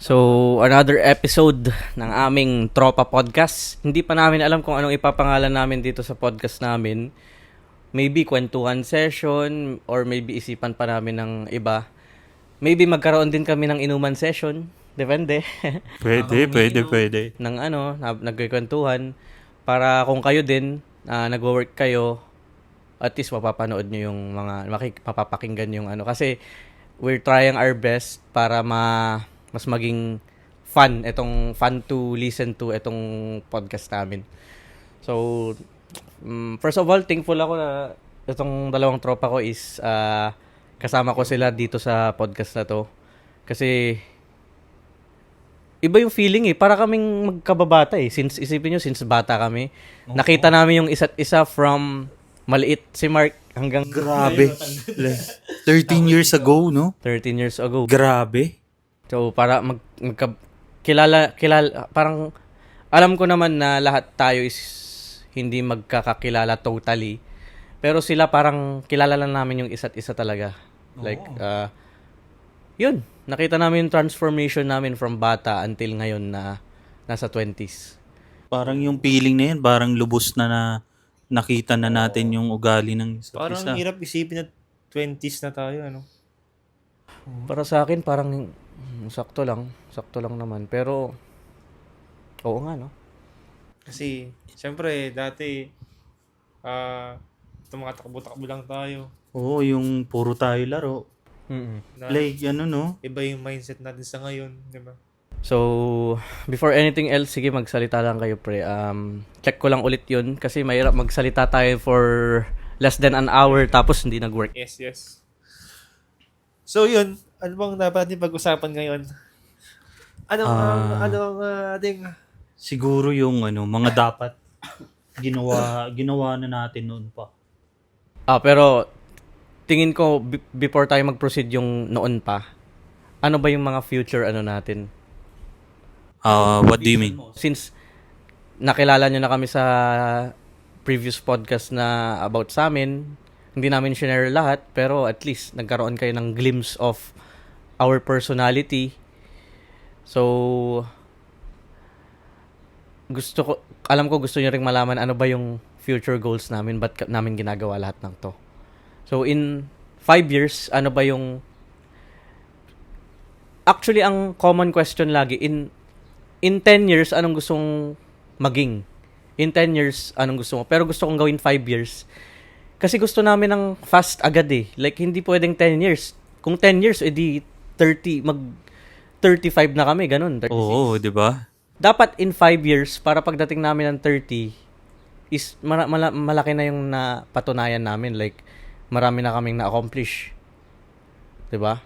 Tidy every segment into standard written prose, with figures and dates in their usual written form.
So, another episode ng aming Tropa Podcast. Hindi pa namin alam kung anong ipapangalan namin dito sa podcast namin. Maybe kwentuhan session or maybe isipan pa namin ng iba. Maybe magkaroon din kami ng inuman session. Depende. Pwede. ng nagkikwentuhan. Para kung kayo din, nagwo-work kayo, at least mapapanood nyo yung mga, mapapakinggan yung ano. Kasi we're trying our best para mas maging fun to listen to itong podcast namin. So, first of all, thankful ako na itong dalawang tropa ko is kasama ko sila dito sa podcast na to. Kasi iba yung feeling para kaming magkababata isipin nyo, since bata kami. Nakita namin yung isa't isa from maliit si Mark hanggang Grabe. 13 years ago, no? 13 years ago. Grabe. So, para kilala, parang alam ko naman na lahat tayo is hindi magkakakilala totally. Pero sila parang kilala lang namin yung isa't isa talaga. Like, yun. Nakita namin yung transformation namin from bata until ngayon na nasa 20s. Parang yung feeling na yun, parang lubos na nakita na natin yung ugali ng isa't Parang isa. hirap isipin na 20s na tayo, ano? Para sa akin, parang sakto lang naman. Pero, oo nga, no? Kasi, syempre, dati, mga takbo-takbo lang tayo. Oo, yung puro tayo laro. Na, Like, no? iba yung mindset natin sa ngayon, di ba? So, before anything else, sige, magsalita lang kayo, pre. Check ko lang ulit yun kasi mahirap magsalita tayo for less than an hour tapos hindi nag-work. Yes. So, yun. Ano bang dapat natin pag-usapan ngayon? Anong ating... Siguro yung mga dapat ginawa na natin noon pa. Pero tingin ko before tayo mag-proceed yung noon pa, ano ba yung mga future natin? What do you mean? Since nakilala nyo na kami sa previous podcast na about sa amin, hindi namin share lahat, pero at least nagkaroon kayo ng glimpse of our personality. So, alam ko gusto nyo ring malaman ano ba yung future goals namin, ba't namin ginagawa lahat ng to. So, in 5 years, ano ba yung... Actually, ang common question lagi, in 10 years, anong gustong maging? In 10 years, anong gusto mo? Pero gusto kong gawin 5 years. Kasi gusto namin ng fast agad Like, hindi pwedeng 10 years. Kung 10 years, edi 35 na kami, ganun. 36. Oo, di ba? Dapat in 5 years, para pagdating namin ng 30, is malaki na yung napatunayan namin. Like, marami na kaming na-accomplish. Diba?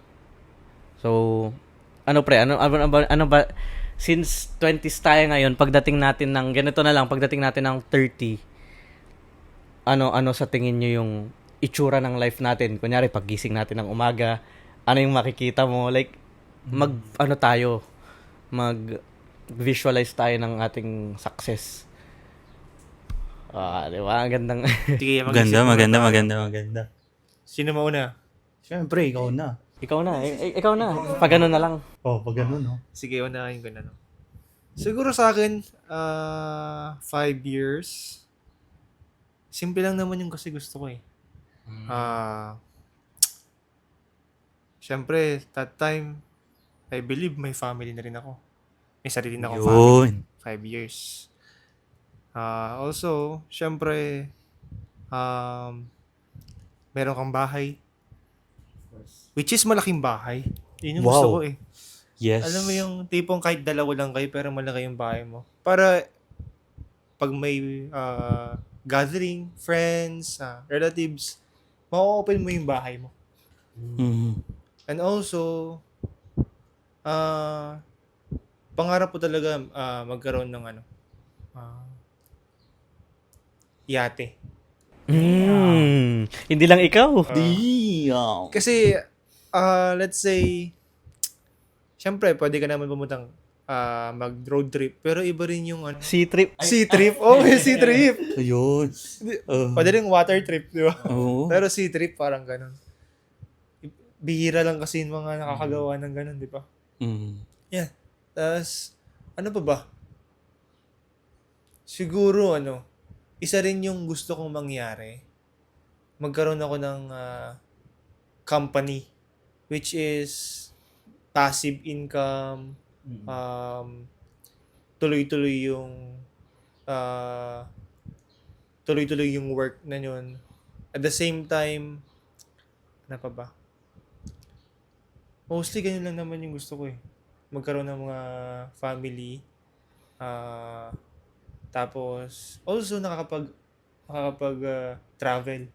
So, pre? Ano ba? Since 20s tayo ngayon, pagdating natin ng, ganito na lang, pagdating natin ng 30, ano sa tingin nyo yung itsura ng life natin? Kunyari, paggising natin ng umaga, ano yung makikita mo? Like, mag-visualize tayo ng ating success. Di ba? Ang gandang... Sige, Maganda. Sino mauna? Siyempre, ikaw na. Ikaw na. Pag ano na lang. Pag gano'n, no? Sige, unahin ko na. No? Siguro sa akin, 5 years. Simple lang naman yung kasi gusto ko Siyempre, that time, I believe may family na rin ako. May sarili na akong family. 5 years. Also, siyempre, meron kang bahay. Which is malaking bahay. Yun yung gusto ko Yes. Alam mo yung tipong kahit dalawa lang kayo pero malaki yung bahay mo. Para pag may gathering, friends, relatives, ma-open mo yung bahay mo. Mm-hmm. And also, pangarap ko talaga magkaroon ng yate. Hindi lang ikaw. Kasi, let's say, syempre, pwede ka naman pumuntang mag-road trip. Pero iba rin yung Sea trip. sea trip. May sea trip. Ayun. Pwede rin water trip, di ba? Oo. Pero sea trip, parang ganun. Bihira lang kasi yung mga nakakagawa ng ganun, di ba? Mm. Yeah. Tas, ano pa ba? Siguro, isa rin yung gusto kong mangyari. Magkaroon ako ng company, which is passive income, um, tuloy-tuloy yung ah, tuloy-tuloy yung work na yun. At the same time, ano pa ba? Mostly ganyan lang naman yung gusto ko eh. Magkaroon ng mga family. Tapos, also travel.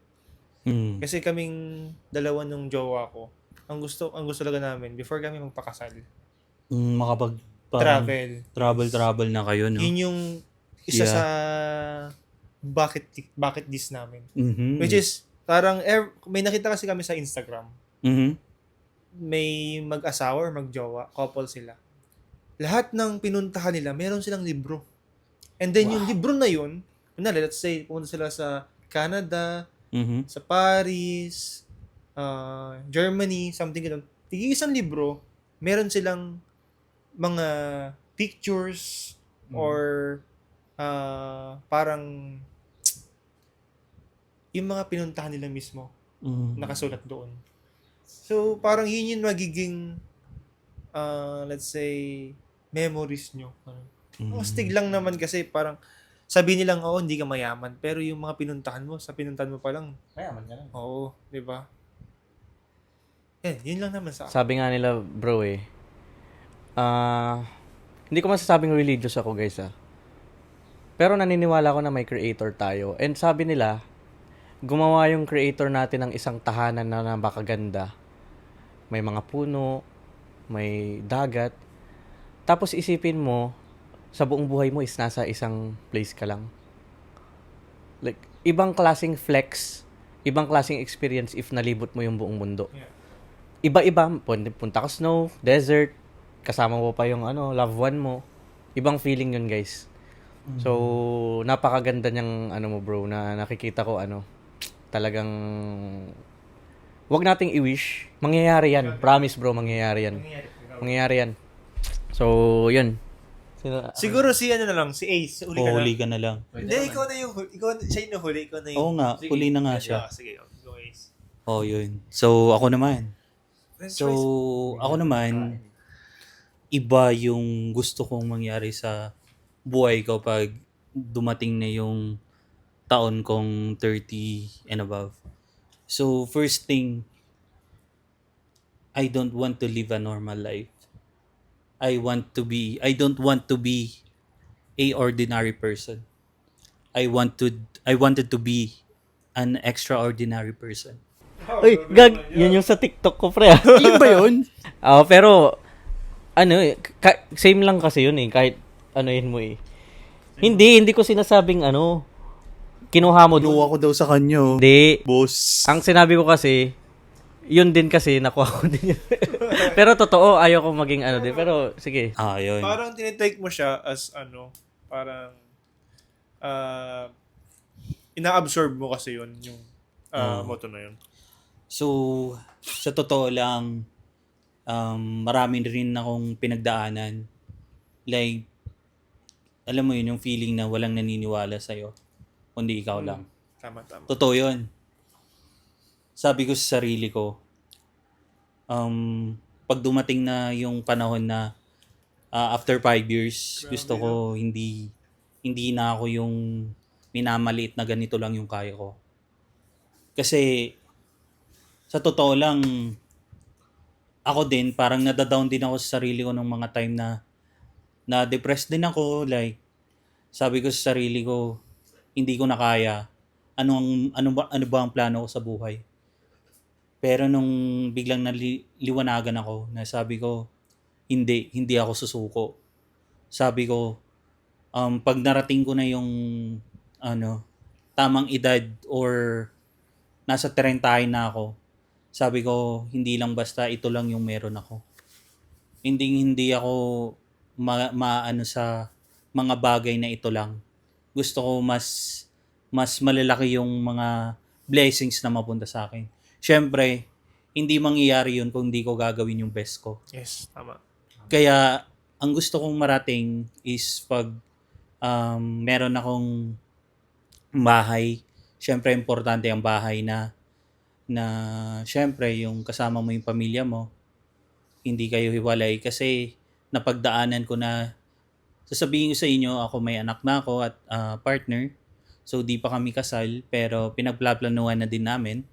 Mm. Kasi kaming dalawa nung jowa ko, ang gusto talaga namin, before kami magpakasal, Makapag parang travel. travel na kayo, no? Yun yung isa Yeah. sa bucket list namin. Mhm. Which is, parang, may nakita kasi kami sa Instagram, Mhm. may mag-asawa or mag-jowa, couple sila. Lahat ng pinuntahan nila, meron silang libro. And then yung libro na yun, let's say, pumunta sila sa Canada, Mhm. sa Paris, Germany, something ganun. Tig-isang libro, meron silang mga pictures or parang yung mga pinuntahan nila mismo Mhm. nakasulat doon. So, parang yun yung magiging let's say memories nyo. Astig lang naman kasi parang sabihin nilang, hindi ka mayaman. Pero yung mga pinuntahan mo, sa pinuntahan mo pa lang, Mayaman ka lang. oo, di ba? Yun lang naman sa akin. Sabi nga nila, bro hindi ko masasabing religious ako, guys, Pero naniniwala ko na may creator tayo. And sabi nila, gumawa yung creator natin ng isang tahanan na napakaganda. May mga puno, may dagat. Tapos isipin mo, sa buong buhay mo is nasa isang place ka lang. Like, ibang klaseng flex, ibang klaseng experience if nalibot mo yung buong mundo. Yeah. Iba-iba, punta ka snow, desert, kasama mo pa yung loved one mo. Ibang feeling yun, guys. So, napakaganda niyang mo, bro, na nakikita ko talagang wag nating i-wish. Mangyayari yan. Promise, bro, mangyayari yan. Mangyayari yan. So, yun. Siguro si si Ace, uli ka na. Huli ka na lang. Hindi, ikaw na yung huli. Siya yung nahuli, ikaw na yung... Oo nga, huli na nga siya. Sige, go Ace. Oh, yun. So, ako naman. Ako naman, iba yung gusto kong mangyari sa buhay ko pag dumating na yung taon kong 30 and above. So, first thing, I don't want to live a normal life. I don't want to be a ordinary person. I wanted to be an extraordinary person. Uy, yun yung sa TikTok ko, pre. Yun ba yun? Pero, same lang kasi yun kahit yun mo Hindi ko sinasabing kinuha mo Kinuha ko daw sa kanya. Hindi. Boss. Ang sinabi ko kasi, yun din kasi, nakuha ko din yun. Pero totoo, ayaw ko maging din. Pero, sige. Yun. Parang tinitake mo siya as parang ina-absorb mo kasi yun, yung motto na yun. So, sa totoo lang, marami rin akong pinagdaanan. Like, alam mo yun, yung feeling na walang naniniwala sa'yo, kundi ikaw lang. Tama. Totoo yun. Sabi ko sa sarili ko, pag dumating na yung panahon na after 5 years, gusto ko hindi na ako yung minamaliit na ganito lang yung kaya ko. Kasi, sa totoo lang, ako din, parang nadadown din ako sa sarili ko nung mga time na depressed din ako. Like, sabi ko sa sarili ko, hindi ko na kaya. Ano ba ang plano ko sa buhay? Pero nung biglang naliwanagan ako, na sabi ko, hindi ako susuko. Sabi ko, pag narating ko na yung tamang edad or nasa 30 na ako, sabi ko, hindi lang basta ito lang yung meron ako. Hindi ako maano sa mga bagay na ito lang. Gusto ko mas malalaki yung mga blessings na mapunta sa akin. Siyempre, hindi mangyayari yun kung hindi ko gagawin yung best ko. Yes, tama. Kaya, ang gusto kong marating is pag meron akong bahay. Siyempre, importante ang bahay na siyempre, yung kasama mo yung pamilya mo, hindi kayo hiwalay. Kasi napagdaanan ko na, sasabihin ko sa inyo, ako may anak na ako at partner. So, di pa kami kasal, pero pinagplaplanuhan na din namin.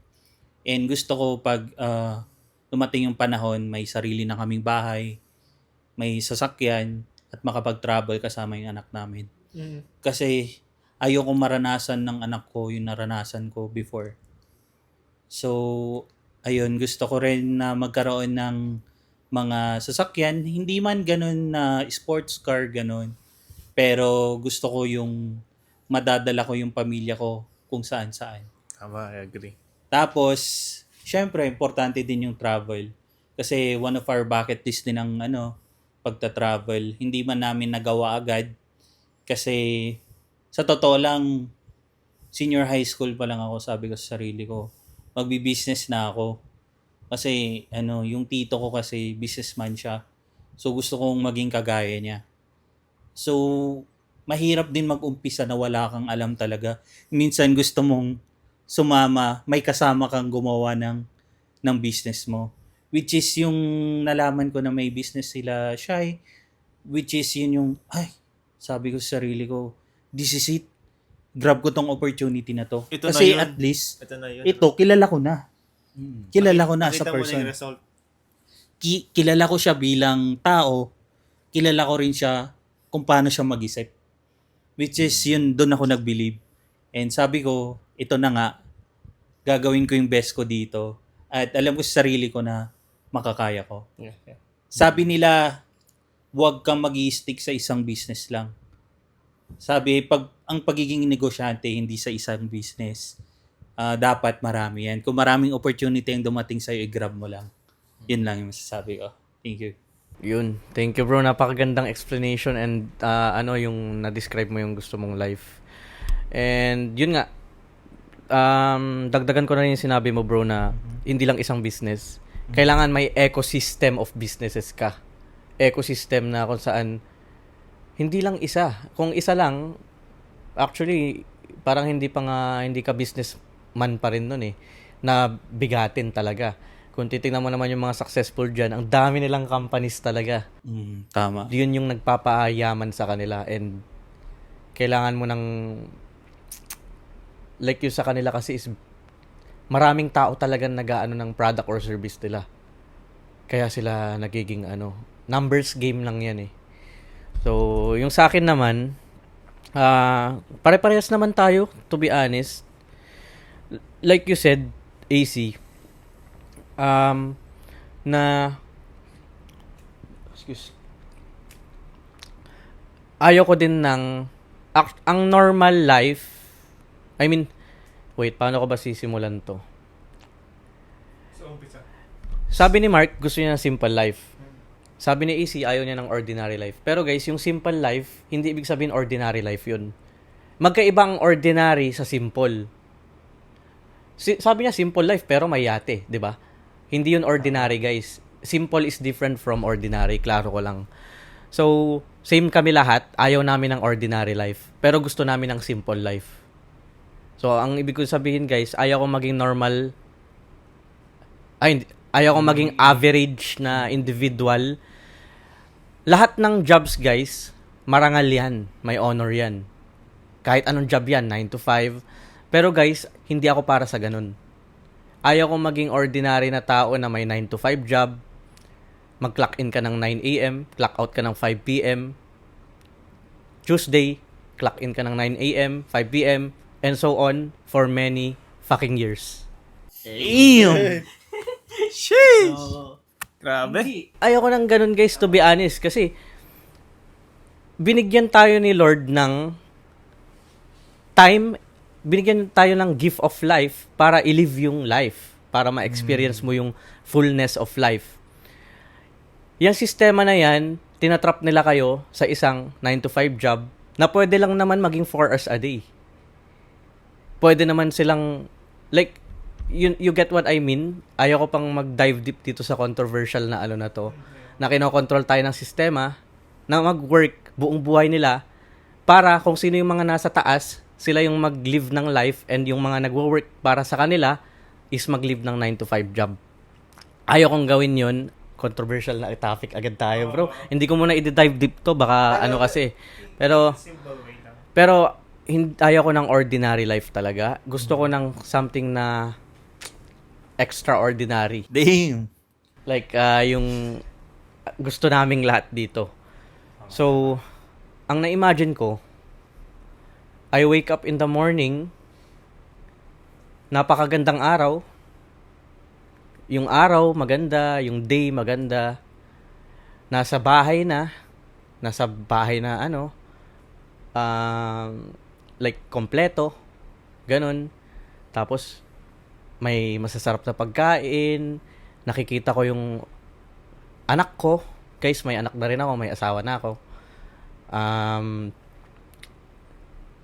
And gusto ko pag dumating yung panahon, may sarili na kaming bahay, may sasakyan, at makapag-travel kasama yung anak namin. Kasi ayoko maranasan ng anak ko yung naranasan ko before. So, ayun, gusto ko rin na magkaroon ng mga sasakyan. Hindi man ganun na sports car, ganun. Pero gusto ko yung madadala ko yung pamilya ko kung saan-saan. Tama, I agree. Tapos, syempre, importante din yung travel. Kasi one of our bucket list din ang pagta-travel. Hindi man namin nagawa agad. Kasi, sa totoo lang, senior high school pa lang ako, sabi ko sa sarili ko, magbi-business na ako. Kasi, yung tito ko kasi, businessman siya. So, gusto kong maging kagaya niya. So, mahirap din mag-umpisa na wala kang alam talaga. Minsan gusto mong sumama, may kasama kang gumawa ng business mo. Which is yung nalaman ko na may business sila, Shy. Which is yun yung, sabi ko sa sarili ko, this is it. Grab ko tong opportunity na to. Ito Kasi na yun. at least, Ito na yun. ito, kilala ko na. Kilala ko na as a Nakita mo na person. yung result. Kilala ko siya bilang tao. Kilala ko rin siya kung paano siya mag-isip. Which is, yun, doon ako nag-believe. And sabi ko, ito na nga, gagawin ko yung best ko dito. At alam ko sa sarili ko na makakaya ko. Yeah. Sabi nila, huwag kang mag-i-stick sa isang business lang. Sabi, ang pagiging negosyante, hindi sa isang business. Dapat marami yan. Kung maraming opportunity ang dumating sa'yo, i-grab mo lang. Yun lang yung masasabi ko. Thank you. Yun. Thank you, bro. Napakagandang explanation and yung na-describe mo yung gusto mong life. And yun nga, dagdagan ko na rin yung sinabi mo, bro, na hindi lang isang business. Kailangan may ecosystem of businesses ka. Ecosystem na kung saan hindi lang isa. Kung isa lang, actually, parang hindi ka businessman pa rin nun eh. Na bigatin talaga. Kung titingnan mo naman yung mga successful dyan, ang dami nilang companies talaga. Tama. Yun yung nagpapayaman sa kanila and kailangan mo ng like yung sa kanila kasi is maraming tao talagang nag-aano ng product or service nila. Kaya sila nagiging numbers game lang yan eh. So, yung sa akin naman, pare-parehas naman tayo, to be honest. Like you said, AC, ayaw ko din ng ang normal life. I mean, wait, paano ko ba sisimulan to? So, umpisa. Sabi ni Mark, gusto niya ng simple life. Sabi ni AC, ayaw niya ng ordinary life. Pero guys, yung simple life, hindi ibig sabihin ordinary life yun. Magkaibang ordinary sa simple. Sabi niya simple life, pero may yate, di ba? Hindi yun ordinary, guys. Simple is different from ordinary. Klaro ko lang. So, same kami lahat. Ayaw namin ng ordinary life. Pero gusto namin ng simple life. So, ang ibig ko sabihin, guys, ayaw ko maging normal. Ayaw ko maging average na individual. Lahat ng jobs, guys, marangal yan. May honor yan. Kahit anong job yan, 9 to 5. Pero guys, hindi ako para sa ganun. Ayaw kong maging ordinary na tao na may 9 to 5 job. Mag-clock in ka ng 9 a.m., clock out ka ng 5 p.m. Tuesday, clock in ka ng 9 a.m., 5 p.m., and so on for many fucking years. Damn! Sheesh! Grabe. Ayaw ko ng ganun, guys, to be honest. Kasi, binigyan tayo ni Lord ng time, binigyan tayo ng gift of life para i-live yung life. Para ma-experience mo yung fullness of life. Yung sistema na yan, tinatrap nila kayo sa isang 9 to 5 job na pwede lang naman maging 4 hours a day. Pwede naman silang, like, you get what I mean? Ayaw ko pang mag-dive deep dito sa controversial na na to. Na kinokontrol tayo ng sistema na mag-work buong buhay nila para kung sino yung mga nasa taas, sila yung mag-live ng life and yung mga nagwo-work para sa kanila is mag-live ng 9 to 5 job. Ayaw kong gawin yun. Controversial na topic agad tayo, bro. Hindi ko muna i-dive deep to, baka ano kasi. Pero ayaw ko ng ordinary life talaga. Gusto ko ng something na extraordinary. Damn. Like, yung gusto naming lahat dito. So, ang na-imagine ko, I wake up in the morning, napakagandang araw, yung araw maganda, yung day maganda, nasa bahay na ano, like, kompleto, ganun. Tapos, may masasarap na pagkain, nakikita ko yung anak ko. Guys, may anak na rin ako, may asawa na ako.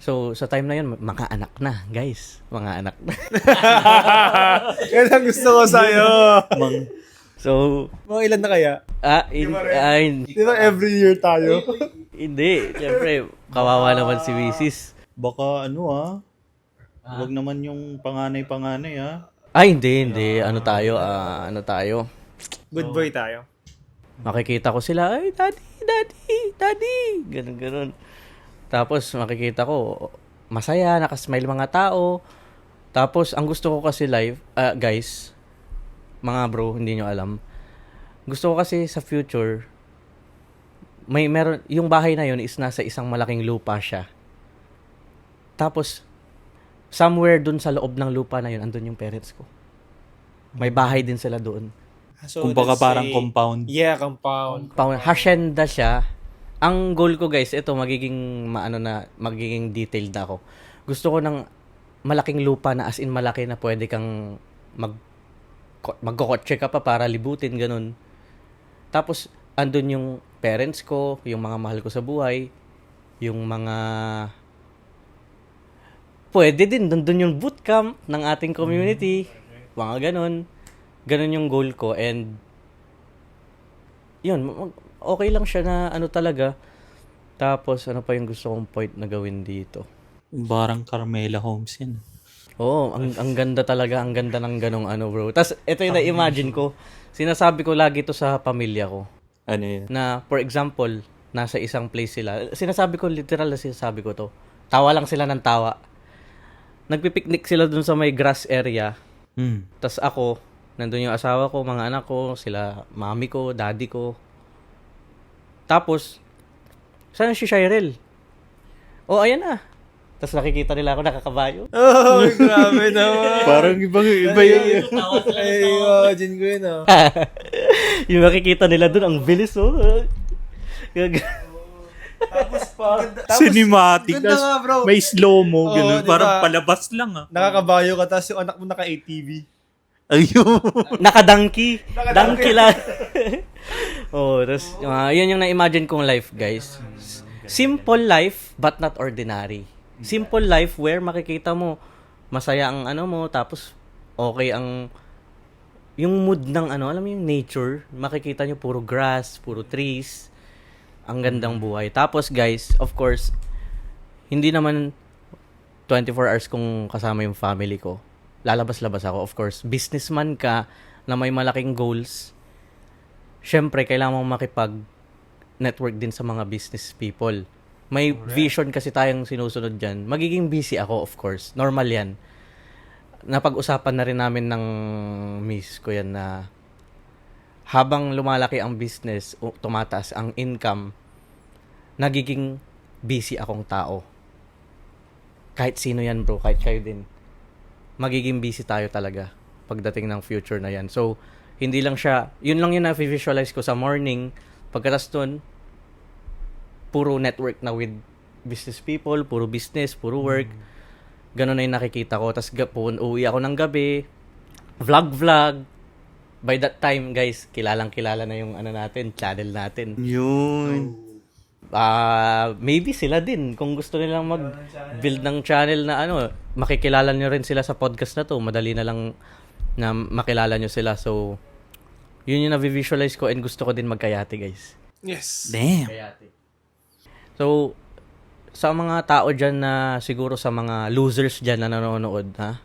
So, sa time na yun, mga anak na, guys. Mga anak na. Yan ang gusto ko sa'yo. So, Mga ilan na kaya? Di ba every year tayo? hindi. Siyempre, kawawa naman si Mrs. Baka wag naman yung panganay-panganay Ay, hindi. Ano tayo? Good boy tayo. Makikita ko sila, ay, daddy. Ganun. Tapos, makikita ko, masaya, nakasmile mga tao. Tapos, ang gusto ko kasi guys, mga bro, hindi nyo alam. Gusto ko kasi sa future, yung bahay na yun is nasa isang malaking lupa siya. Tapos, somewhere dun sa loob ng lupa na yun, andun yung parents ko. May bahay din sila doon. So, kumbaga let's parang say- compound. Yeah, compound. Hacienda siya. Ang goal ko, guys, ito magiging detailed na ako. Gusto ko ng malaking lupa na as in malaki na pwede kang magkokotse ka pa para libutin, ganun. Tapos, andun yung parents ko, yung mga mahal ko sa buhay, yung mga pwede din, nandun yung bootcamp ng ating community, mga ganun. Ganun yung goal ko and yun, okay lang siya na ano talaga. Tapos, ano pa yung gusto kong point na gawin dito? Parang Carmela Homes yan. Oo, ang ganda talaga, ang ganda ng ganong ano, bro. Tapos, ito yung na-imagine ko. Sinasabi ko lagi to sa pamilya ko. Ano yun? Na, for example, nasa isang place sila. Sinasabi ko, literal na sinasabi ko to. Tawa lang sila ng tawa. Nagpipiknik sila dun sa may grass area. Tapos ako, nandun yung asawa ko, mga anak ko, sila, mami ko, daddy ko. Tapos, saan si Shirel? Oh, ayan na. Tapos nakikita nila ako nakakabayo. Oh, grabe naman. Parang iba yun. Ay, imagine ko yun, Yung nakikita nila dun, ang bilis, oh. Cinematic. Ganda nga, bro. May slow-mo. Oo, Ganun. diba? Parang palabas lang Nakakabayo ka, tapos yung anak mo naka-ATV. Ayun. Nakadangki. Dangki lang. Oh, tapos, yun yung na-imagine kong life, guys. Simple life, but not ordinary. Simple life where makikita mo, masaya ang ano mo, tapos okay ang yung mood ng ano, alam mo yung nature, makikita nyo puro grass, puro trees, ang gandang buhay. Tapos guys, of course, hindi naman 24 hours kung kasama yung family ko. Lalabas-labas ako, of course. Businessman ka na may malaking goals, syempre, kailangan mong makipag-network din sa mga business people. May vision kasi tayong sinusunod dyan. Magiging busy ako, of course. Normal yan. Napag-usapan na rin namin ng miss ko yan na habang lumalaki ang business, tumataas ang income, nagiging busy akong tao. Kahit sino yan, bro. Kahit kayo din. Magiging busy tayo talaga pagdating ng future na yan. So, hindi lang siya, yun lang yung na-visualize ko sa morning. Pagkatas dun, puro network na with business people, puro business, puro work. Ganun na yung nakikita ko. Tapos uwi ako ng gabi, vlog. By that time, guys, kilalang-kilala na yung ano natin, channel natin. Yun. Maybe sila din, kung gusto nilang mag-build ng channel na ano, makikilala nyo rin sila sa podcast na to. Madali na lang na makilala nyo sila. So, yun yung na-visualize ko and gusto ko din magkayate, guys. Yes. Damn. So, sa mga tao dyan na siguro sa mga losers dyan na nanonood, ha?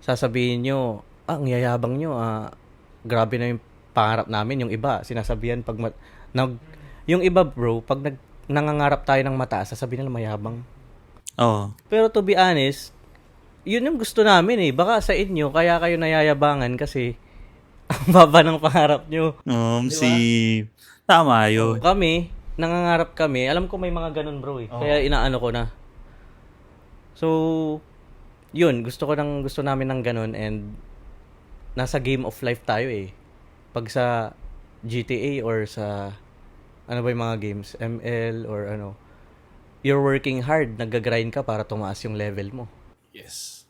Sasabihin nyo, ang yayabang nyo, grabe na yung pangarap namin. Yung iba, sinasabihan pag yung iba bro, pag nangangarap tayo ng mataas, sasabihin nila mayabang. Oo. Pero to be honest, yun yung gusto namin eh. Baka sa inyo, kaya kayo nayayabangan kasi ang baba ng pangarap nyo. Tama yun. Kami, nangangarap kami. Alam ko may mga ganun bro eh. Kaya inaano ko na. So, yun. Gusto namin ng ganun and nasa game of life tayo eh. Pag sa GTA or sa ano ba yung mga games, ML or ano, you're working hard, nag-grind ka para tumaas yung level mo. Yes.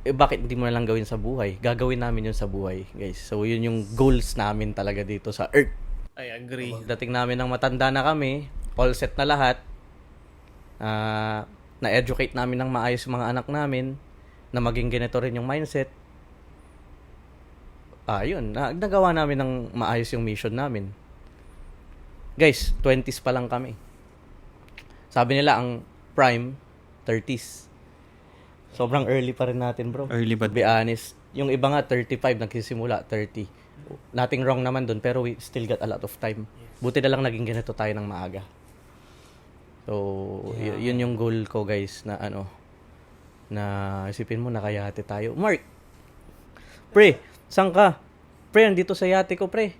Bakit hindi mo na lang gawin sa buhay? Gagawin namin yun sa buhay, guys. So, yun yung goals namin talaga dito sa Earth. I agree. Dating namin ng matanda na kami, all set na lahat. Na-educate namin ng maayos yung mga anak namin na maging ganito rin yung mindset. Yun. Nagawa namin ng maayos yung mission namin. Guys, 20s pa lang kami. Sabi nila ang prime, 30s. Sobrang early pa rin natin, bro. Early To but be honest. Yung iba nga, 35, nagsisimula, 30. Nothing wrong naman dun, pero we still got a lot of time. Buti na lang naging ganito tayo ng maaga. So, yun yung goal ko, guys, na na isipin mo, nakayate tayo. Mark! Pre, saan ka? Pre, andito sa yate ko, pre.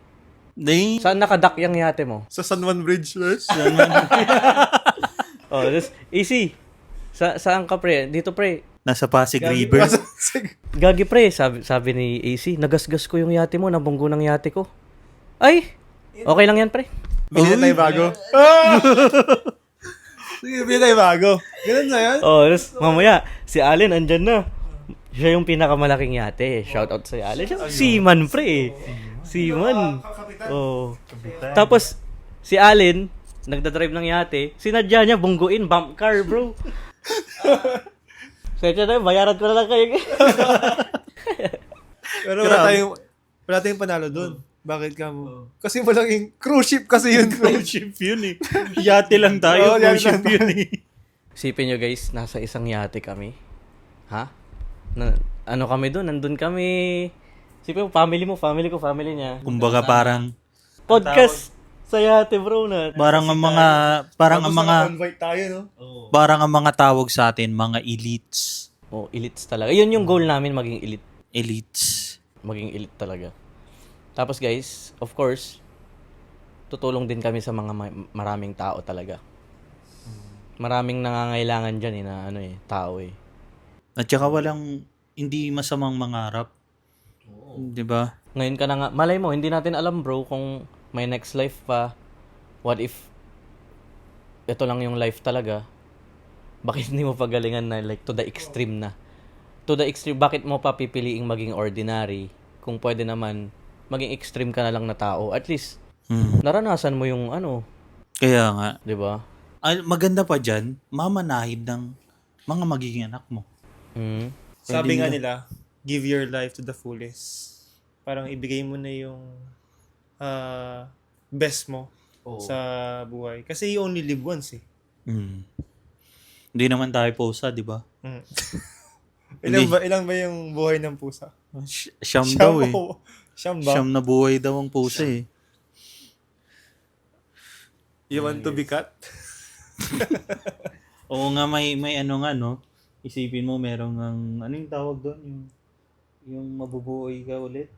Saan nakadak yung yate mo? Sa San Juan Bridge, Lars. This, easy. Saan ka, pre? Dito, pre. nasa Pasig River. Gagi, pre. Sabi ni AC, nagasgas ko yung yate mo, nabunggo ng yate ko. Ay! Okay lang yan, pre. Bili na tayo bago. Sige, bili tayo bago. Ganun na yan. Tapos mamaya, si Allen andyan na. Siya yung pinakamalaking yate. Shout out sa Allen. Siya seaman, pre. Seaman. Tapos, si Allen, nagdadrive ng yate, sinadya niya bungguin, bump car, bro. Sensya na, bayaran ko na lang kayo. Pero wala tayong panalo dun. Bakit ka mo? Kasi malaking cruise ship kasi yun. Cruise ship yun eh. Yate lang tayo, cruise ship yun eh. Isipin nyo guys, nasa isang yate kami. Ha? Kami doon? Nandun kami. Isipin mo, family ko, family niya. Kumbaga parang Podcast sa yate, bro. parang ang mga invite tayo, no? parang ang mga tawag sa atin, mga elites. Elites talaga. Yun yung goal namin, maging elite. Elites. Maging elite talaga. Tapos guys, of course, tutulong din kami sa mga maraming tao talaga. Maraming nangangailangan dyan tao eh. At saka hindi masamang mangarap. Di ba? Ngayon ka na nga, malay mo, hindi natin alam bro kung may next life pa. What if ito lang yung life talaga? Bakit hindi mo pagalingan na like to the extreme na? To the extreme, bakit mo pa pipiliing maging ordinary kung pwede naman maging extreme ka na lang na tao? At least, naranasan mo yung Kaya nga. di ba? Maganda pa dyan, mamanahid ng mga magiging anak mo. Sabi nga nila, give your life to the fullest. Parang ibigay mo na yung best mo sa buhay. Kasi you only live once eh. Hindi naman tayo pusa, di ba? Ilang ba yung buhay ng pusa? Siyam daw eh. Siyam ba? Siyam na buhay daw ang pusa eh. You want to be cut? Oo nga, may no? Isipin mo, merong ano yung tawag doon? Yung mabubuhay ka ulit?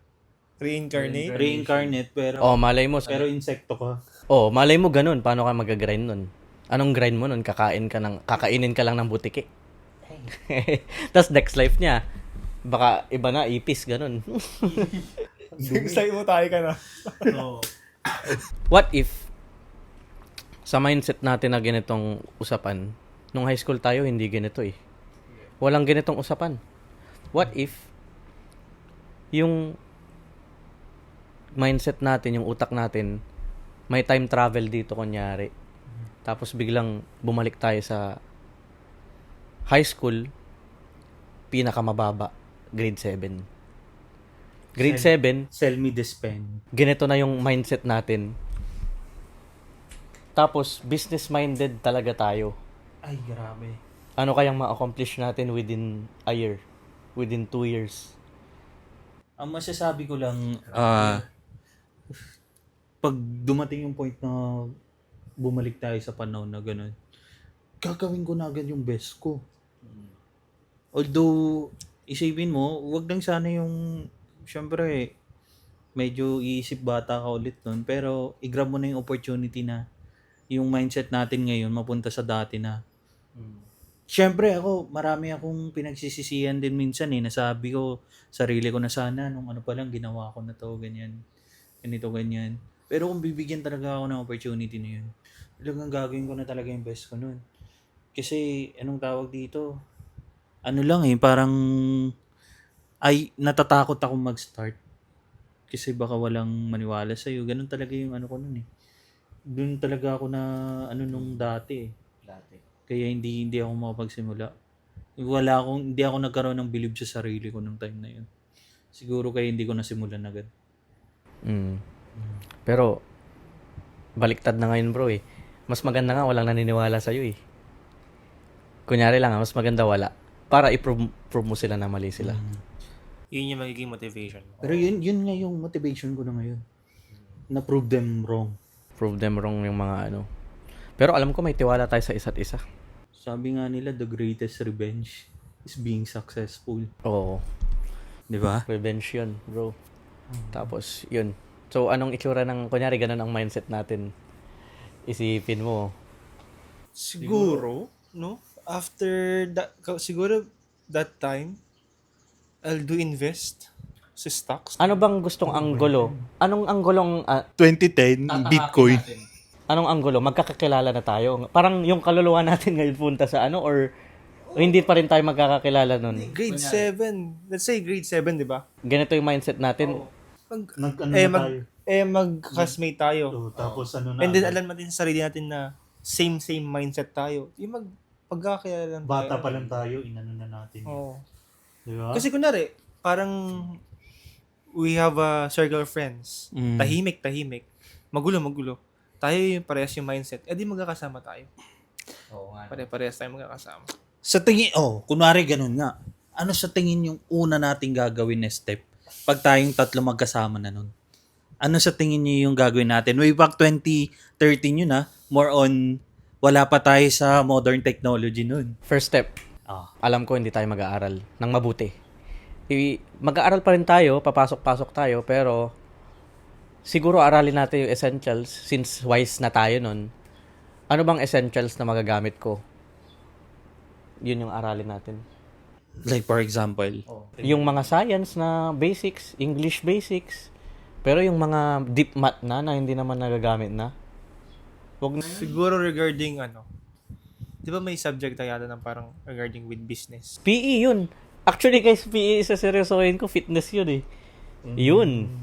Reincarnate? Reincarnate, pero Malay mo. pero insekto ka. Malay mo ganun. Paano ka mag-grind nun? Anong grind mo nun? Kakainin ka lang ng butiki. Tapos next life niya, baka iba na, ipis, ganun. Sa'yo mo tayo ka na. What if, sa mindset natin na ganitong usapan, nung high school tayo, hindi ganito eh. Walang ganitong usapan. What if, yung mindset natin, yung utak natin, may time travel dito kunyari. Tapos biglang bumalik tayo sa high school, pinakamababa, grade 7. Grade 7, Sell me this pen. ganito na yung mindset natin. Tapos, business-minded talaga tayo. Ay, grabe. Ano kayang ma-accomplish natin within a year? Within 2 years? Ang masasabi ko lang, pag dumating yung point na bumalik tayo sa panahon na gano'n, gagawin ko na agad yung best ko. Although, isipin mo, wag lang sana yung, syempre, medyo iisip bata ka ulit nun, pero i-grab mo na yung opportunity na yung mindset natin ngayon mapunta sa dati na. Syempre ako, marami akong pinagsisisihan din minsan nasabi ko, sarili ko na sana, nung ano pa lang, ginawa ko na to, ganyan. Ganito, ganyan. Pero kung bibigyan talaga ako ng opportunity na yun, talagang gagawin ko na talaga yung best ko nun. Kasi, anong tawag dito? Ano lang parang, ay, natatakot akong mag-start. Kasi baka walang maniwala sa'yo. Ganun talaga yung ano ko nun Doon talaga ako na, nung dati Kaya hindi ako makapagsimula. Hindi ako nagkaroon ng believe sa sarili ko nung time na yun. Siguro kaya hindi ko nasimulan agad. Pero, baliktad na ngayon bro Mas maganda nga walang naniniwala sa'yo Kunyari lang mas maganda wala. Para i-prove mo sila na mali sila. Yun yung magiging motivation mo. Pero yun nga yung motivation ko na ngayon. Na prove them wrong. Prove them wrong yung mga ano. Pero alam ko may tiwala tayo sa isa't isa. Sabi nga nila, the greatest revenge is being successful. Oo. Di ba? Revenge yun, bro. Tapos, yun. So, anong itsura ng, kunyari, ganun ang mindset natin. Isipin mo. Siguro, no? After that, siguro that time, I'll do invest sa stocks. Ano bang gustong anggulo? Anong anggulong, 2010, Bitcoin. anong anggulo? Magkakakilala na tayo. Parang yung kaluluwa natin ngayon punta sa ano or hindi pa rin tayo magkakakilala nun. Grade 7. Let's say grade 7, di ba? Ganito yung mindset natin. Mag-classmate tayo. Tapos And then alam natin sa sarili natin na same mindset tayo. Yung pagkakilala lang tayo. pa lang tayo, inano na natin. Oo. Di ba? Kasi kunwari, parang we have a circle of friends. Tahimik. Magulo. Tayo yung parehas yung mindset. Eh di magkakasama tayo. Oo nga. Pare-parehas tayo magkakasama. Sa tingin, kunwari ganun nga. Ano sa tingin yung una nating gagawin na step pag tayong tatlo magkasama na nun? Ano sa tingin niyo yung gagawin natin? Way back 2013 yun more on wala pa tayo sa modern technology nun. First step. Alam ko hindi tayo mag-aaral ng mabuti. Mag-aaral pa rin tayo, papasok-pasok tayo, pero siguro aralin natin yung essentials since wise na tayo nun. Ano bang essentials na magagamit ko? Yun yung aralin natin. Like for example? Yung mga science na basics, English basics, pero yung mga deep math na hindi naman nagagamit na. Wag na yun. Siguro regarding di ba may subject tayo ng parang regarding with business? PE yun. Actually guys, PE isa seryosohin ko, fitness yun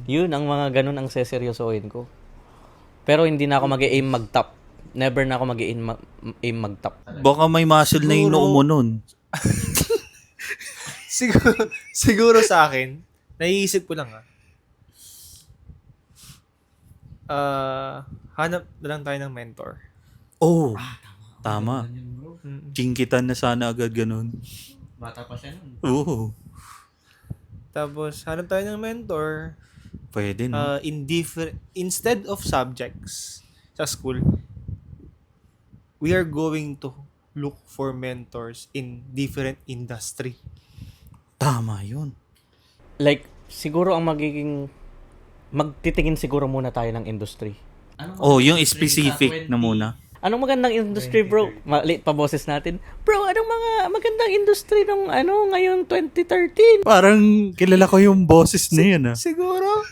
Yun ang mga ganun ang seseryosohin ko. Pero hindi na ako mag-aim mag-top. Never na ako mag-aim mag-top. Baka may muscle na yung noo mo nun. siguro sa akin, naiisip ko lang hanap na lang tayo ng mentor. Tama. Chinkitan na sana agad ganun. Bata pa siya nun. Oo. Tapos, hanap tayo ng mentor Pwede, no? instead of subjects sa school, we are going to look for mentors in different industry. Tama yun. Like, siguro ang magtitingin siguro muna tayo ng industry. Yung specific na muna. Anong magandang industry, bro? Late pa boses natin. Bro, anong mga magandang industry ng ngayon 2013? Parang kilala ko yung boses na yun, Siguro?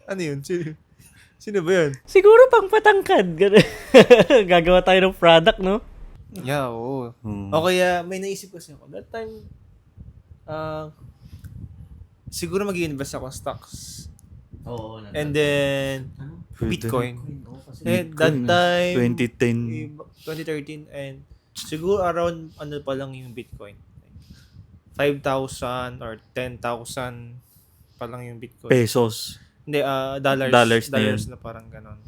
Ano yun? Sino ba yun? Siguro pang patangkad. Gagawa tayo ng product, no? Yeah, oo. O kaya, may naisip kasi ako. That time, siguro mag-i-invest ako sa stocks. Oo. And then, Bitcoin. And that time, 2013, and siguro around pa lang yung Bitcoin. 5,000 or 10,000 pa lang yung Bitcoin. Pesos. Hindi, dollars. Dollars na Dollars yun. na parang ganon.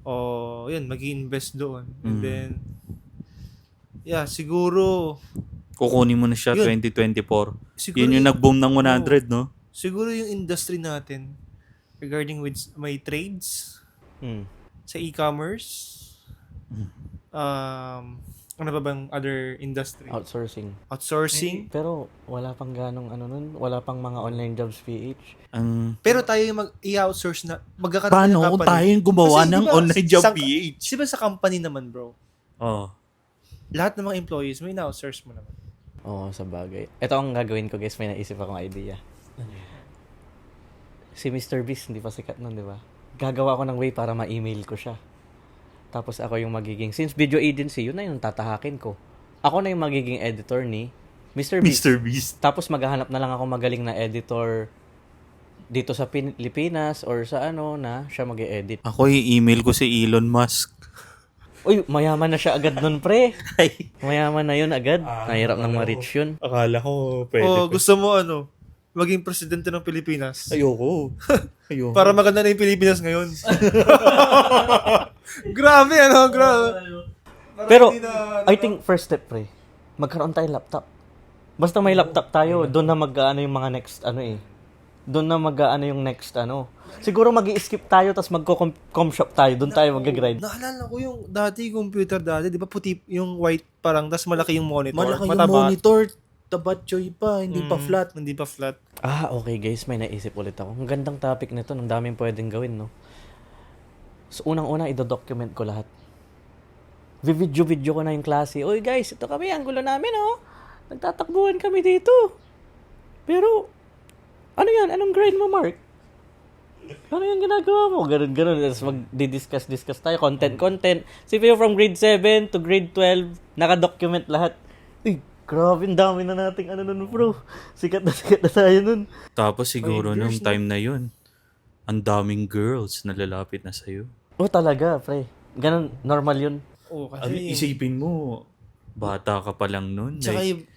o yun, mag-invest doon. And then, yeah, siguro, Kukunin mo na siya Yun. 2024. siguro Yun yung nag-boom ng 100, no? siguro yung industry natin regarding with my trades Hmm. sa e-commerce, ano ba bang other industry? Outsourcing. Outsourcing. Pero wala pang ganong ano nun, wala pang mga online jobs PH. Ang Pero tayo yung i-outsource na, magkakaroon paano ng kung company. tayo yung gumawa Kasi, ng di ba, online job sa- PH? Di ba sa company naman, bro? Oh. Lahat ng mga employees mo, ina-outsource mo naman. Oo, sa bagay. Ito ang gagawin ko, guys. May naisip akong idea. Si Mr. Beast, hindi pa sikat nun, di ba? Gagawa ko ng way para ma-email ko siya. Tapos ako yung magiging, since video agency, yun na yung tatahakin ko. Ako na yung magiging editor ni Mr. Beast. Mr. Beast. Tapos maghahanap na lang ako magaling na editor dito sa Pilipinas or sa ano na siya mag-e-edit. Ako i-email ko si Elon Musk. Uy, mayaman na siya agad nun, pre. Ay, Mayaman na yun agad. Nahirap nang ma-reach yun. akala ko O gusto mo maging presidente ng Pilipinas? Ayoko. Ayoko. Para maganda na yung Pilipinas ngayon. Grabe, grabe. Pero, I think first step, pre, magkaroon tayo laptop. Basta may laptop tayo, doon na mag-ano yung mga next, doon na mag-ano yung next, Siguro mag-i-skip tayo, tapos magko-com shop tayo, doon tayo mag-grind. Naalala ko yung computer dati, di ba puti yung white parang, tas malaki yung monitor. Malaki yung mataba. monitor. Tabatchoy pa. Hindi pa flat. Hindi pa flat. Ah, okay guys, may naisip ulit ako. Ang gandang topic nito, ang daming pwedeng gawin, no? So, unang-una, ido-document ko lahat. Video ko na yung klase. Uy guys, ito kami, ang gulo namin, oh. Nagtatakbuhan kami dito. Pero, ano yan? Anong grade mo, Mark? Ano yung ginagawa mo? Ganun. Tapos mag-discuss tayo. Content. Si Pio from grade 7 to grade 12, naka-document lahat. Uy, grabe, ang dami na nating nun, bro. Sikat na tayo nun. Tapos siguro nung time na yun, ang daming girls na lalapit na sa'yo. Oh, talaga, pre. Ganun, normal yun. Oo, Ano, kasi isipin mo, bata ka pa lang nun. tsaka Like,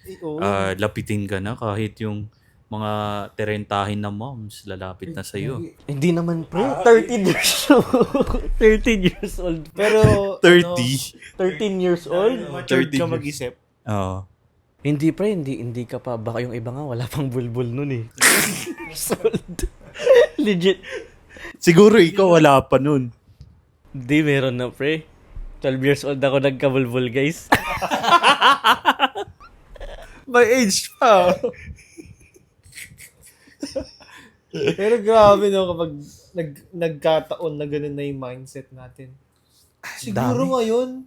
lapitin ka na kahit yung mga terentahin na moms lalapit na sa'yo. Hindi naman, pre. 13 years old. 13 years old. pero 30. 13 years old? matured 30 ka years. mag-isip. Oo. Hindi, pre. Hindi ka pa. Baka yung iba nga, wala pang bulbul nun eh. Years old. Legit. Siguro ikaw wala pa nun. Hindi, meron na, pre. 12 years old ako nagkabulbul, guys. By age pa. Pero grabe kapag nagkataon na ganun na yung mindset natin. Siguro ngayon,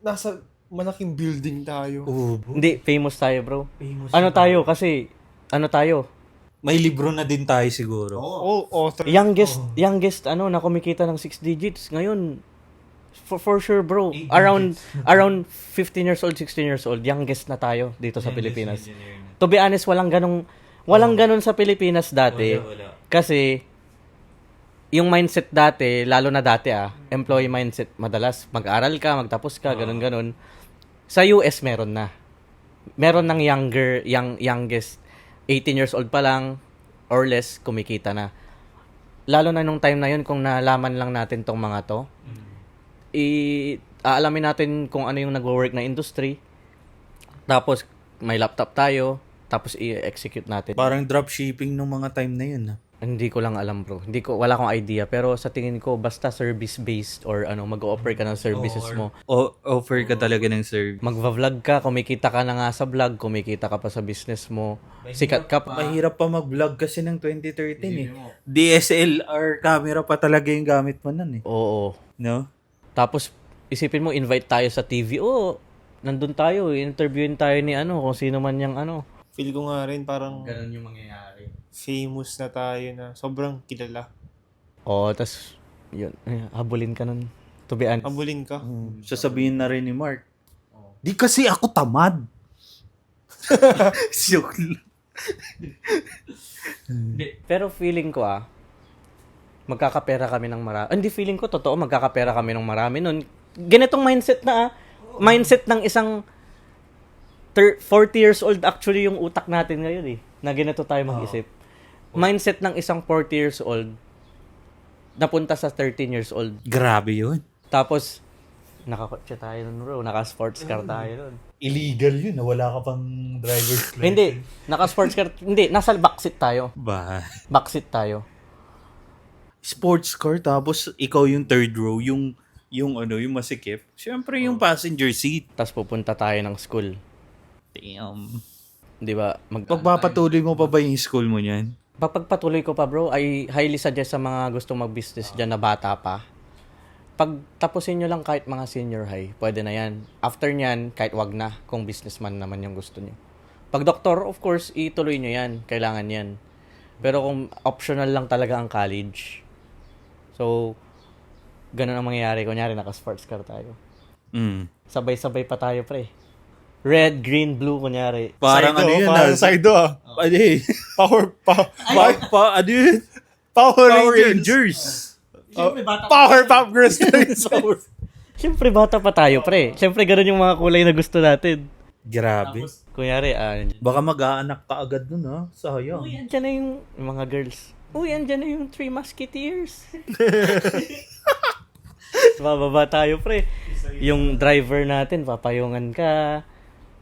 nasa malaking building tayo. Hindi, famous tayo, bro. Ano tayo? Kasi, tayo? May libro na din tayo siguro. Author. Youngest, na kumikita ng 6 digits. Ngayon, for sure, bro. Around 15 years old, 16 years old, youngest na tayo dito sa Pilipinas. To be honest, walang ganun sa Pilipinas dati. Wala. Kasi, yung mindset dati, lalo na dati employee mindset, madalas mag-aral ka, magtapos ka, ganun. Sa US, meron na. Meron ng youngest, 18 years old pa lang, or less, kumikita na. Lalo na nung time na yun, kung nalaman lang natin tong mga to, aalamin natin kung ano yung nagwo-work na industry, tapos may laptop tayo, tapos i-execute natin. Parang dropshipping nung mga time na yun. Hindi ko lang alam, bro. Wala akong idea. Pero sa tingin ko, basta service-based or mag-offer ka ng services mo. Offer ka talaga ng service. Magva-vlog ka, kumikita ka na nga sa vlog, kumikita ka pa sa business mo. Sikat ka pa. Mahirap pa mag-vlog kasi ng 2013 eh. DSLR camera pa talaga yung gamit mo nun eh. Oo. No? Tapos, isipin mo, invite tayo sa TV. Nandun tayo. Interviewin tayo ni kung sino man yung Feel ko nga rin parang Ganun yung mangyayari. famous na tayo na sobrang kilala. Tas, yun. Habulin ka nun. To be honest. Ambulin ka. Sasabihin na rin ni Mark. Di kasi ako tamad. Joke lang. Pero feeling ko magkakapera kami ng marami. Hindi, feeling ko totoo, magkakapera kami ng marami nun. Ganitong mindset na mindset ng isang 40 years old actually yung utak natin ngayon na ganito tayo mag-isip. Mindset ng isang 40 years old, napunta sa 13 years old. Grabe yun. Tapos, nakakotse tayo nun bro. Naka-sports car tayo nun. Illegal yun. Wala ka pang driver's license. Hindi. Naka-sports car. Hindi. Nasa backseat tayo. Ba? Backseat tayo. Sports car tapos ikaw yung third row, yung masikip. Siyempre yung passenger seat. Tapos pupunta tayo ng school. Damn. Di ba? Pagpapatuloy mo pa ba yung school mo niyan? Pagpatuloy ko pa bro, I highly suggest sa mga gustong mag-business dyan na bata pa. Pag tapusin nyo lang kahit mga senior high, pwede na yan. After nyan, kahit wag na kung businessman naman yung gusto nyo. Pag doktor, of course, ituloy nyo yan. Kailangan yan. Pero kung optional lang talaga ang college, so, ganun ang mangyayari. Kunyari, naka-sports car tayo. Sabay-sabay pa tayo, pre. Red, green, blue, kunyari. Parang Saido, ano yun parang ah. Saido ah. Ano yun? Ano yun? Power Power Rangers. Rangers. Powerpuff Girls. Siyempre, bata pa tayo, pre. Siyempre, ganun yung mga kulay na gusto natin. Grabe. Kunyari, Baka mag-aanak ka agad nun ha. Sayang. uy, andyan na yung mga girls. Uy, andyan na yung Three Musketeers. Bababa tayo, pre. Yung driver natin, papayungan ka.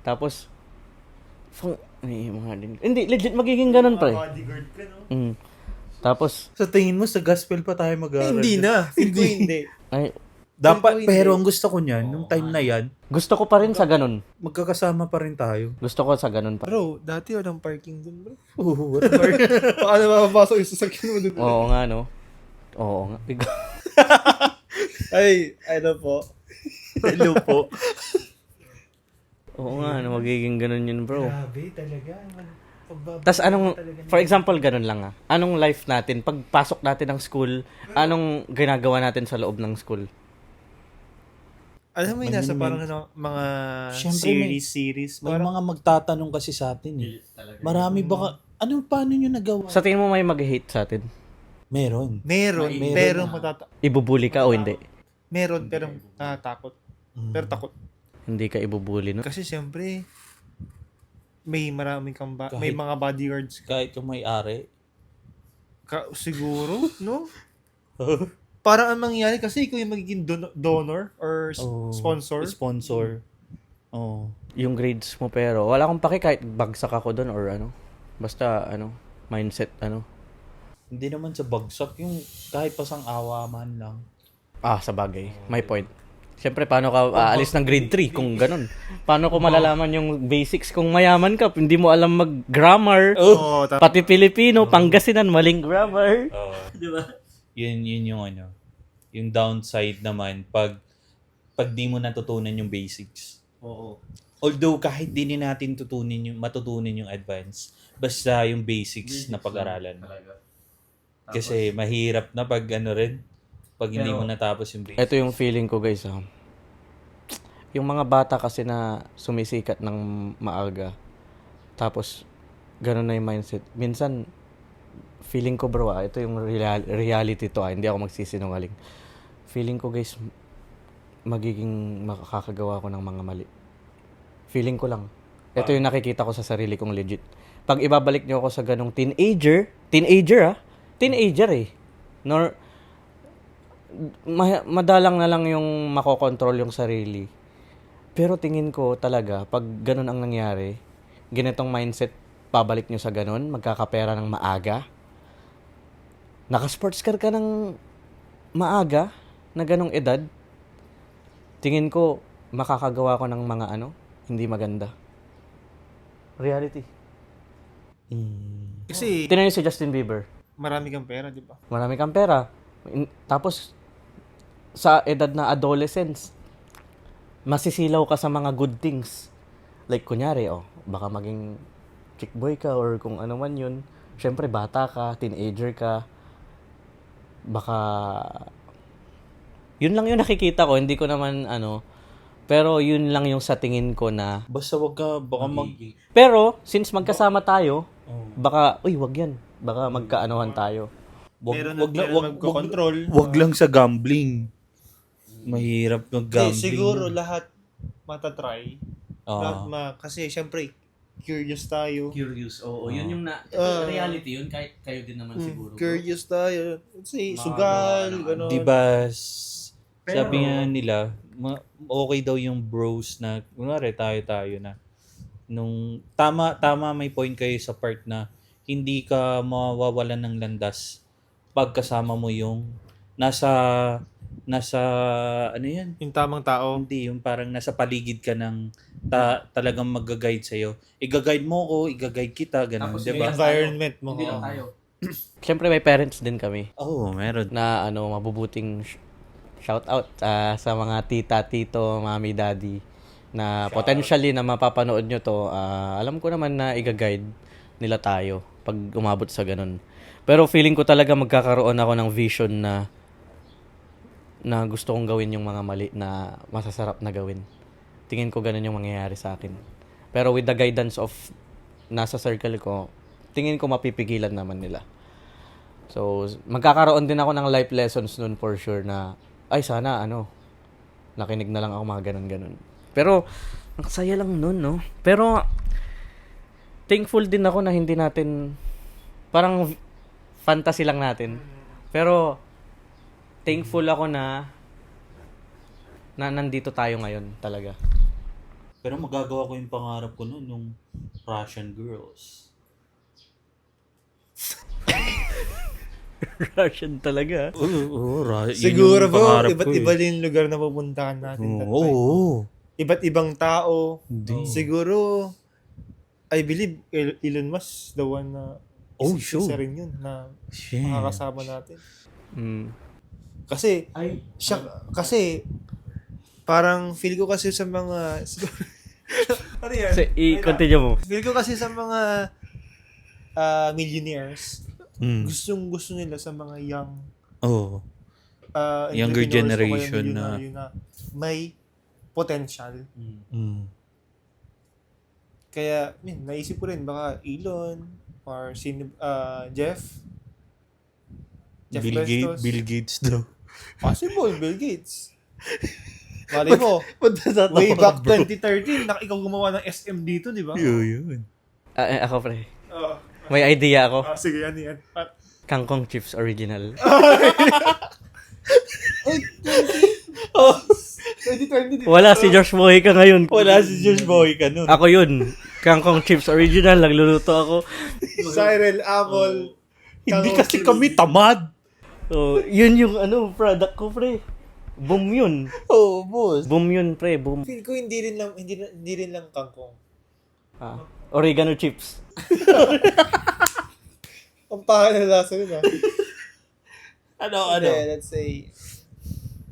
Tapos, may mga din. Hindi, legit, magiging ganun, pre. Bodyguard ka, no? Tapos, Sa tingin mo, sa gospel pa tayo mag-aaral? Hindi na. Feel ko hindi. ay, Dapat, Hindi. pero ang gusto ko niyan, nung time na yan, gusto ko pa rin sa ganun. magkakasama pa rin tayo. Gusto ko sa ganun pa. Bro, dati walang parking dun, bro. What? Paano mapapasok yung sasakyan mo dun? Oo nga, no? Oo nga. Ay, ano po. Hello po. Oo nga, no? Magiging ganun yun, bro. Grabe talaga. Tas anong, for example, ganun lang anong life natin, pagpasok natin ng school, anong ginagawa natin sa loob ng school? Alam mo yung nasa parang ano, mga Siyempre, series. May Parang, mga magtatanong kasi sa atin eh. Marami baka, paano nyo nagawa? Sa tingin mo may mag-hate sa atin? Meron. meron, pero Ibubuli ka o hindi? meron, pero takot. Pero takot. Hindi ka ibubuli, no? Kasi siyempre, may maraming may Kahit- mga bodyguards. Kahit yung may-ari. Siguro, no? Para ang mangyayari kasi ikaw yung magiging donor or sponsor. Sponsor. Oh. Yung grades mo pero, wala akong pake kahit bagsak ako doon or ano. Basta, mindset, Hindi naman sa bagsak, yung kahit pasang awa man lang. sa bagay. My point. Siyempre, paano ka aalis ng grade 3 kung ganun? Paano ko malalaman yung basics kung mayaman ka? Hindi mo alam mag-grammar. Oo, Pati Pilipino, Pangasinan, maling grammar. Di ba? Yun yung yung downside naman pag di mo natutunan yung basics. Oo. Although kahit di natin matutunan yung advance, basta yung basics na pag-aralan. Kasi mahirap na pag pag hindi mo natapos yung basics. Ito yung feeling ko, guys. Yung mga bata kasi na sumisikat ng maaga, tapos ganun na yung mindset. Minsan, feeling ko, bro, ito yung reality to, hindi ako magsisinungaling. Feeling ko, guys, magiging makakagawa ko ng mga mali. Feeling ko lang. Ito yung nakikita ko sa sarili kong legit. Pag ibabalik niyo ako sa ganung teenager eh. Madalang na lang yung makokontrol yung sarili. Pero tingin ko talaga, pag ganun ang nangyari, ganitong mindset, pabalik nyo sa ganun, magkakapera ng maaga, naka-sports car ka ng maaga, na ganong edad, tingin ko, makakagawa ko ng mga hindi maganda. Reality. Kasi Tingnan nyo si Justin Bieber. marami kang pera, di ba? Marami kang pera. Tapos, sa edad na adolescence, masisilaw ka sa mga good things. Like, kunyari, baka maging chick boy ka or kung ano man yun. Siyempre, bata ka, teenager ka. Baka, yun lang yung nakikita ko. Hindi ko naman, pero yun lang yung sa tingin ko na. Basta Pero, since magkasama tayo, baka, wag yan. Baka magkaanohan tayo. Meron magkocontrol. Wag lang sa gambling. Mahirap mag-gambling. Siguro lahat matatry. Oo. Kasi syempre, curious tayo. Curious, oo. Yun yung reality yun, kahit kayo din naman siguro. bro. Curious tayo. Let's say, Mga sugal, gawa ng gano'n. Di ba, Pero- sabi nga nila, okay daw yung bros na, kunwari tayo na, nung, tama may point kayo sa part na, hindi ka mawawalan ng landas pag kasama mo yung nasa ano yan? Yung tamang tao. Hindi, yung parang nasa paligid ka ng talagang mag-guide sa'yo. I-guide mo ko, i-guide kita, ganun, Tapos di ba? yung Environment mo. Hindi lang tayo. Siyempre may parents din kami Oo, meron. na mabubuting shout out sa mga tita, tito, mami, daddy na potentially na mapapanood nyo to. Alam ko naman na i-guide nila tayo pag umabot sa ganun. Pero feeling ko talaga magkakaroon ako ng vision na gusto kong gawin yung mga mali na masasarap na gawin. Tingin ko ganun yung mangyayari sa akin. Pero with the guidance of nasa circle ko, tingin ko mapipigilan naman nila. So, magkakaroon din ako ng life lessons nun for sure na, ay sana nakinig na lang ako mga ganun-ganun. Pero, ang saya lang nun, no? Pero, thankful din ako na hindi natin, parang fantasy lang natin. Pero, thankful ako na nandito tayo ngayon talaga. Pero magagawa ko yung pangarap ko noon, yung Russian girls. Russian talaga. Oo, Siguro bro, iba't iba din lugar na pupuntahan natin. that time. Oo. Iba't ibang tao. Hindi. Siguro, I believe Elon Musk the one na Sure. isa rin yun na Shit. makakasama natin. Mm. Kasi, kasi, parang feel ko kasi sa mga, ano yan? So, i-continue mo. Feel ko kasi sa mga millionaires, gusto nila sa mga young Oh. entrepreneurs o Younger kaya generation na- milyonaryo na may potential. Kaya, naisip ko rin, baka Elon or Jeff Bezos. Bill Gates daw. Possible, Bill Gates. Mali mo, way back 2013, ikaw gumawa ng SM dito, di ba? Yun. Ako pre. May idea ako. Sige, yan. Kangkong Chips Original. 2020, Wala si Josh Mojica ngayon. Wala si Josh Boy ka nun. Ako yun. Kangkong Chips Original. Nagluluto ako. Cyril, Apple. Hindi kasi kami tamad. So, yun yung product ko, pre. Boom yun. Oo, boss. Boom yun, pre. Boom. Feel ko hindi rin lang kangkong. Oregano chips. Ang pangit na lasa yun, Ano? Hindi, let's say,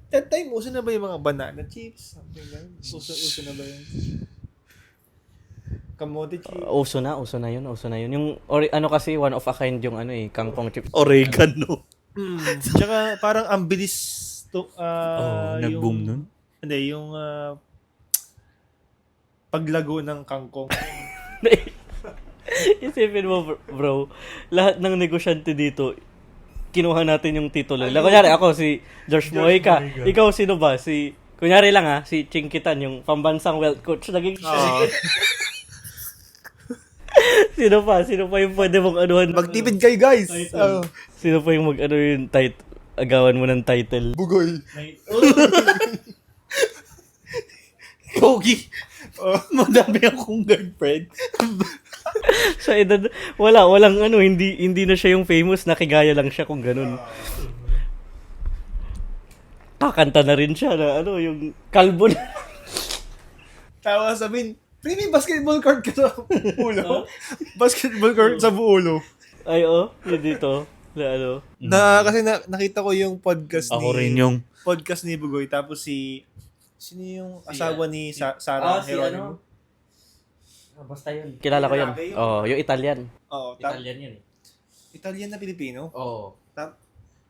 that time, uso na ba yung mga banana chips? Something like that. Uso na ba yun? Kamote chips? Uso na yun. Yung, kasi, one of a kind yung kangkong chips. Oregano. Tsaka, parang ang bilis to, nag-boom yung, nun? Hindi, yung paglago ng kangkong. Isipin mo, bro, lahat ng negosyante dito, kinuha natin yung titulo. Kunyari ako, si George Mojica. Ikaw, sino ba? Kunyari lang si Chinkitan, yung pambansang wealth coach. Naging Sino pa yung pwede mong anuhan? Magtipid kayo, guys! Sino pa yung yung agawan mo ng title? Bugoy. Kogi. Madami akong girlfriend. Sa edad, walang hindi na siya yung famous, nakigaya lang siya kung ganun. Kakanta na rin siya na yung kalbo na. Tawa sabihin, may basketball court ka sa ulo. Basketball court sa buulo. Ay, yun dito. Na Kasi nakita ko yung podcast Ako rin yung... podcast ni Bugoy. Tapos sino yung asawa ni Sarah Geronimo? Basta yun. Kilala ko yun. Yung Italian. Oo. Italian yun. Italian na Pilipino? Oo.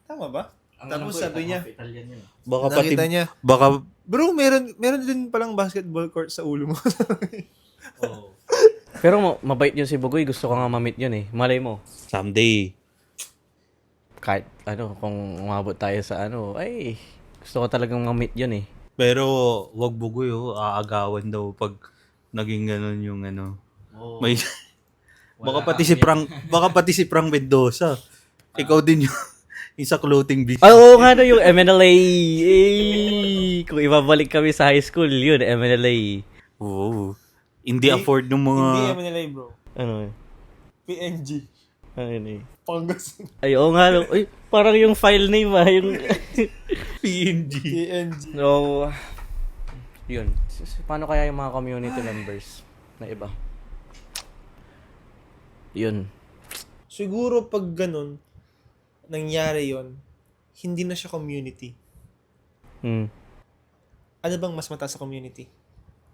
Tama ba? Tapos sabi niya, Italian yun. Baka pati... nakita niya, Baka... bro, meron din palang basketball court sa ulo mo. Pero mabait yun si Bugoy. Gusto ko nga ma-meet yun eh. Malay mo. Someday. Kahit kung umabot tayo sa ay gusto ko talagang ma-meet yun eh. Pero wag Bugoy aagawan daw pag naging ganun yung May baka pati si Prang Mendoza. Ikaw din yung sa clothing business. Oo nga no, yung MNLA. Kung ibabalik kami sa high school, yun, MNLA. Oo. Hindi afford ng mga... Hindi MNLA, bro. Ano? PNG. Ano yun eh? Pangasinan. Ay, oo nga no. Ay, parang yung file name yung... PNG. PNG. So, yun. Paano kaya yung mga community members na iba? Yun. Siguro pag ganun, nangyari yon, hindi na siya community. Ano bang mas mataas sa community?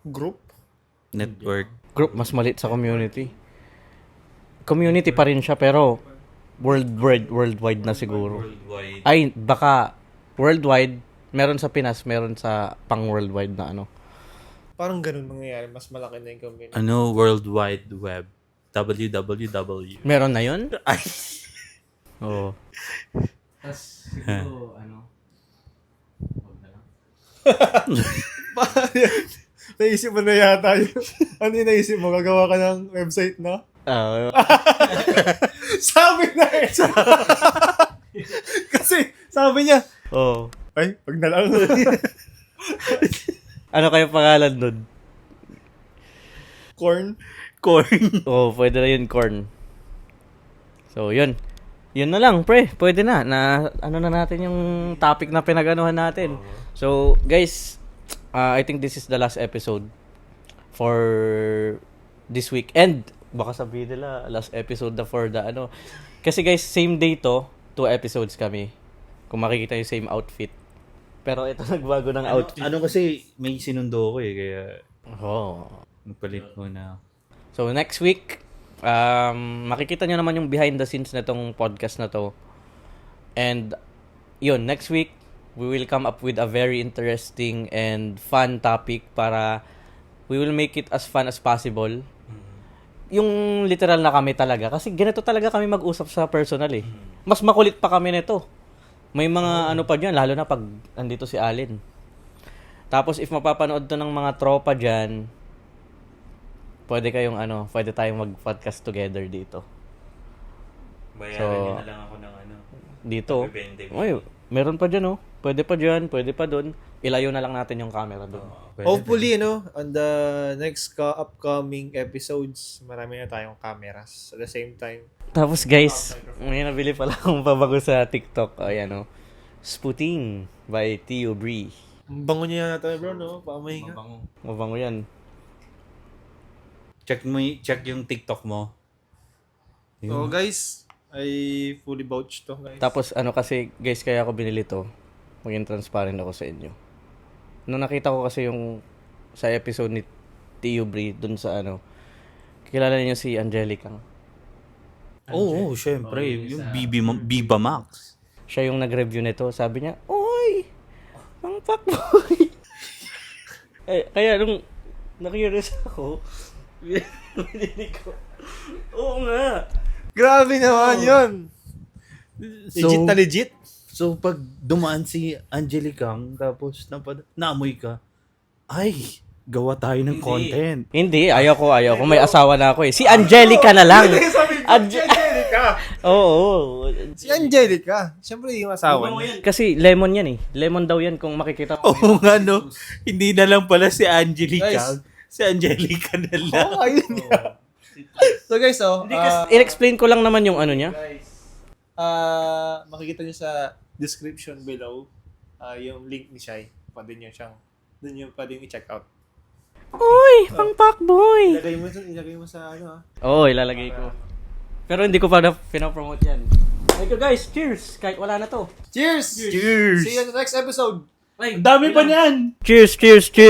Group? Network. Group, mas maliit sa community. Community pa rin siya, pero worldwide na siguro. Worldwide. Ay, baka worldwide, meron sa Pinas, meron sa pang-worldwide na ano. Parang ganun mangyayari. Mas malaki na yung community. Ano? World Wide Web. www. Meron na yun? Ay. Oo. Tapos, siguro, ano, wag na lang. Naisip mo na yata yun. Ano yung naisip mo? Gagawa ka ng website na? Sabi na eh. Kasi, sabi niya, Oo. ay, wag na lang. Ano kayo pangalan nun? Corn. Oo, pwede na yun, corn. So, yun. Yun na lang, pre. Pwede na. Ano na natin yung topic na pinag-anuhan natin. So, guys, I think this is the last episode for this week. And, baka sabihin nila, last episode na for the ano. Kasi guys, same day to, 2 episodes kami. Kung makikita yung same outfit. Pero ito nagbago ng outfit. Ano kasi may sinundo ko eh, kaya Oh. nagpalit ko na. So, next week, makikita nyo naman yung behind the scenes na tong podcast na to. And, yun, next week, we will come up with a very interesting and fun topic para we will make it as fun as possible. Yung literal na kami talaga. Kasi ganito talaga kami mag-usap sa personal eh. Mas makulit pa kami nito. May mga ano pa dyan, lalo na pag andito si Alin. Tapos if mapapanood to ng mga tropa dyan, pwede tayong mag-podcast together dito. Bayaran niyo na lang ako ng ano. Dito. Bibente ko. Oy, meron pa dyan, oh. Pwede pa dyan, pwede pa doon. Ilayo na lang natin yung camera doon. Hopefully, on the next upcoming episodes, marami na tayong cameras. At the same time, Tapos guys, may nabili pala akong pabago sa TikTok. Ayan, oh. Sputing by Tio Bree. ang bango niya natin, bro, no? Pamahinga. Mabango yan. Check yung TikTok mo. So, guys, I fully vouch to, guys. Tapos kasi guys, kaya ako binili to. Maging transparent ako sa inyo. Nung nakita ko kasi yung sa episode ni Tio Bree dun sa kilala niyo si Angelica. Oo, syempre. Yung Biba Max. Siya yung nag-review nito. Sabi niya, "Oy! Ang fuckboy!" Kaya nung na-curious ako, binili ko. Oo nga. Grabe naman yun. Legit na legit. So, pag dumaan si Angelicang, tapos naamoy ka, ay, gawa tayo ng content. Hindi, ayaw ko. May asawa na ako eh. Si Angelica na lang. Angelica. Oo. Si Angelica. Siyempre yung asawa niya. Kasi lemon yan eh. Lemon daw yan kung makikita mo. Oo nga, no? Hindi na lang pala si Angelica. Guys. Si Angelica na lang. Oo, ayun nga. So guys, In-explain ko lang naman yung ano niya. makikita niyo sa description below yung link ni Shai. Pwede niyo siyang doon yung pwede yung i-check out. Uy, pang fuckboy. Ilagay mo sa Oo, ilalagay ko. Pero hindi ko pa na pinapromote yan. Thank you guys. Cheers. Kahit wala na to. Cheers! Cheers! See you in the next episode. Ang dami pa niyan! Cheers.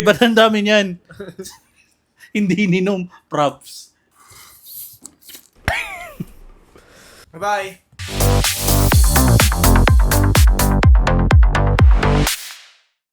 Ba't ang dami niyan? Hindi ninom. Props. Bye-bye.